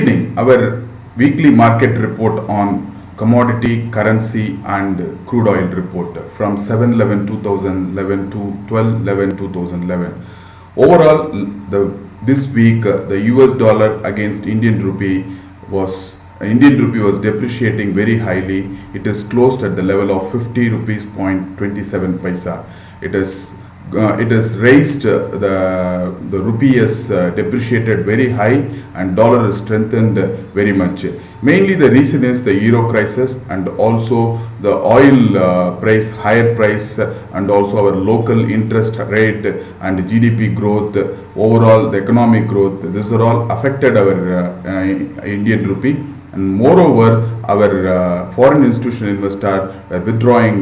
Evening, our weekly market report on commodity, currency, and crude oil report from 7/11/2011 to 12/11/2011. Overall, this week the US dollar against Indian rupee was depreciating very highly. It is closed at the level of 50 rupees point 27 paisa. It has raised the rupee has depreciated very high and dollar has strengthened very much. Mainly the reason is the euro crisis and also the oil price, higher price, and also our local interest rate and GDP growth, overall the economic growth. These are all affected our Indian rupee. And moreover, our foreign institutional investor were withdrawing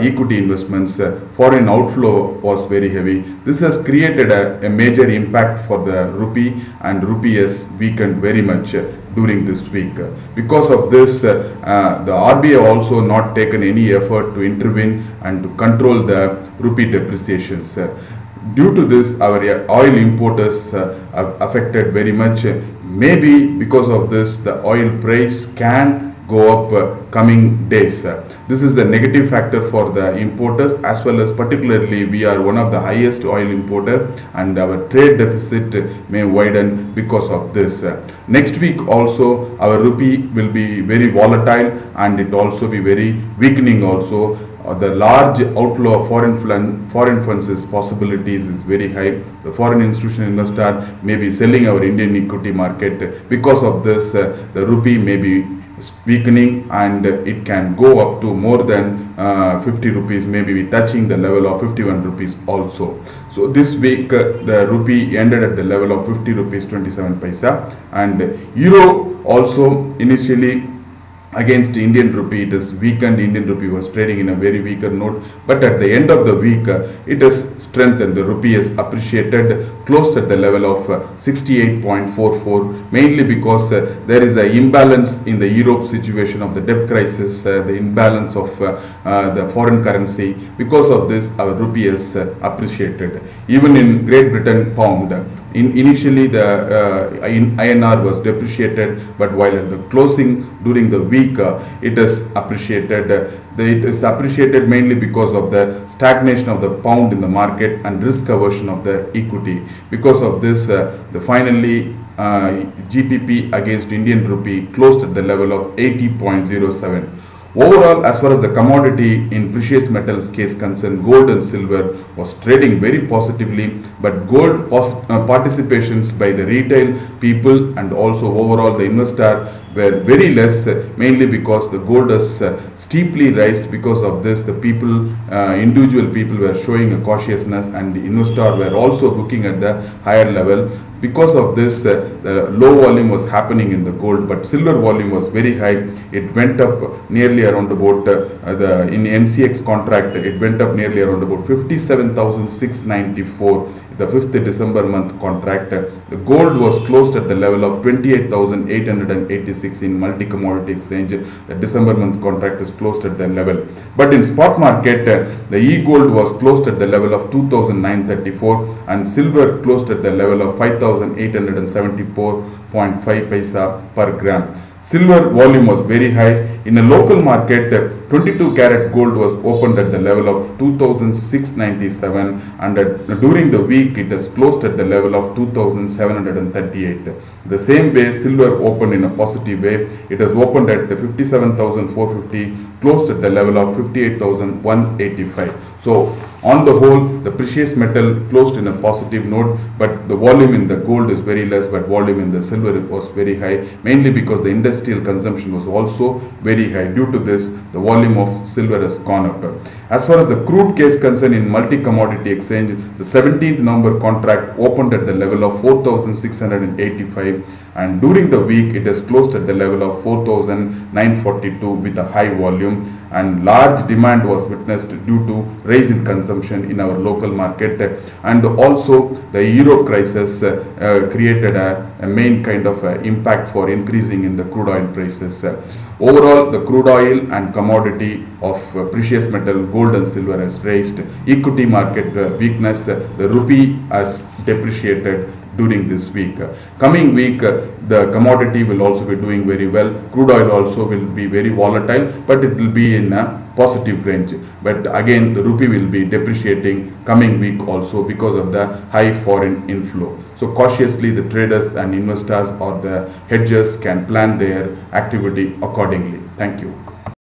equity investments. Foreign outflow was very heavy. This has created a major impact for the rupee, and rupee has weakened very much during this week. Because of this, the RBI also not taken any effort to intervene and to control the rupee depreciations. Due to this, our oil importers are affected very much. Maybe because of this, the oil price can go up coming days. This is the negative factor for the importers, as well as particularly we are one of the highest oil importer, and our trade deficit may widen because of this. Next week also our rupee will be very volatile and it also be very weakening also. The large outflow of foreign funds possibilities is very high. The foreign institutional investor may be selling our Indian equity market. Because of this, the rupee may be weakening and it can go up to more than 50 rupees, maybe touching the level of 51 rupees also. So this week the rupee ended at the level of 50 rupees 27 paisa, and euro also initially against Indian rupee, it is weakened. Indian rupee was trading in a very weaker note, but at the end of the week it has strengthened. The rupee is appreciated, closed at the level of 68.44, mainly because there is an imbalance in the Europe situation of the debt crisis, the imbalance of the foreign currency. Because of this, our rupee is appreciated. Even in Great Britain, pound, initially the INR was depreciated, but while at the closing during the week it is appreciated. It is appreciated mainly because of the stagnation of the pound in the market and risk aversion of the equity. Because of this, the finally GBP against Indian rupee closed at the level of 80.07. Overall, as far as the commodity in precious metals case concerned, gold and silver was trading very positively, but gold participations by the retail people and also overall the investor were very less, mainly because the gold has steeply raised. Because of this, the individual people were showing a cautiousness, and the investor were also looking at the higher level. Because of this, the low volume was happening in the gold, but silver volume was very high. It went up nearly around about in MCX contract, it went up nearly around about 57,694. The 5th December month contract. The gold was closed at the level of 28,886 in multi commodity exchange. The December month contract is closed at that level. But in spot market, the e-gold was closed at the level of 2,934 and silver closed at the level of 5,874.5 paisa per gram. Silver volume was very high. In a local market, 22 karat gold was opened at the level of 2,697, and during the week it has closed at the level of 2,738. The same way, silver opened in a positive way. It has opened at 57,450, closed at the level of 58,185. So on the whole, the precious metal closed in a positive note, but the volume in the gold is very less, but volume in the silver was very high, mainly because the industrial consumption was also very high. Due to this, the volume of silver has gone up. As far as the crude case concerned in multi-commodity exchange, the 17th November contract opened at the level of 4,685, and during the week it has closed at the level of 4,942 with a high volume, and large demand was witnessed due to rise in consumption in our local market, and also the euro crisis created a main kind of impact for increasing in the crude oil prices. Overall, the crude oil and commodity of precious metal, gold and silver has raised. Equity market weakness, the rupee has depreciated. during this week. Coming week, the commodity will also be doing very well. Crude oil also will be very volatile, but it will be in a positive range. But again, the rupee will be depreciating coming week also because of the high foreign inflow. So cautiously, the traders and investors or the hedgers can plan their activity accordingly. Thank you.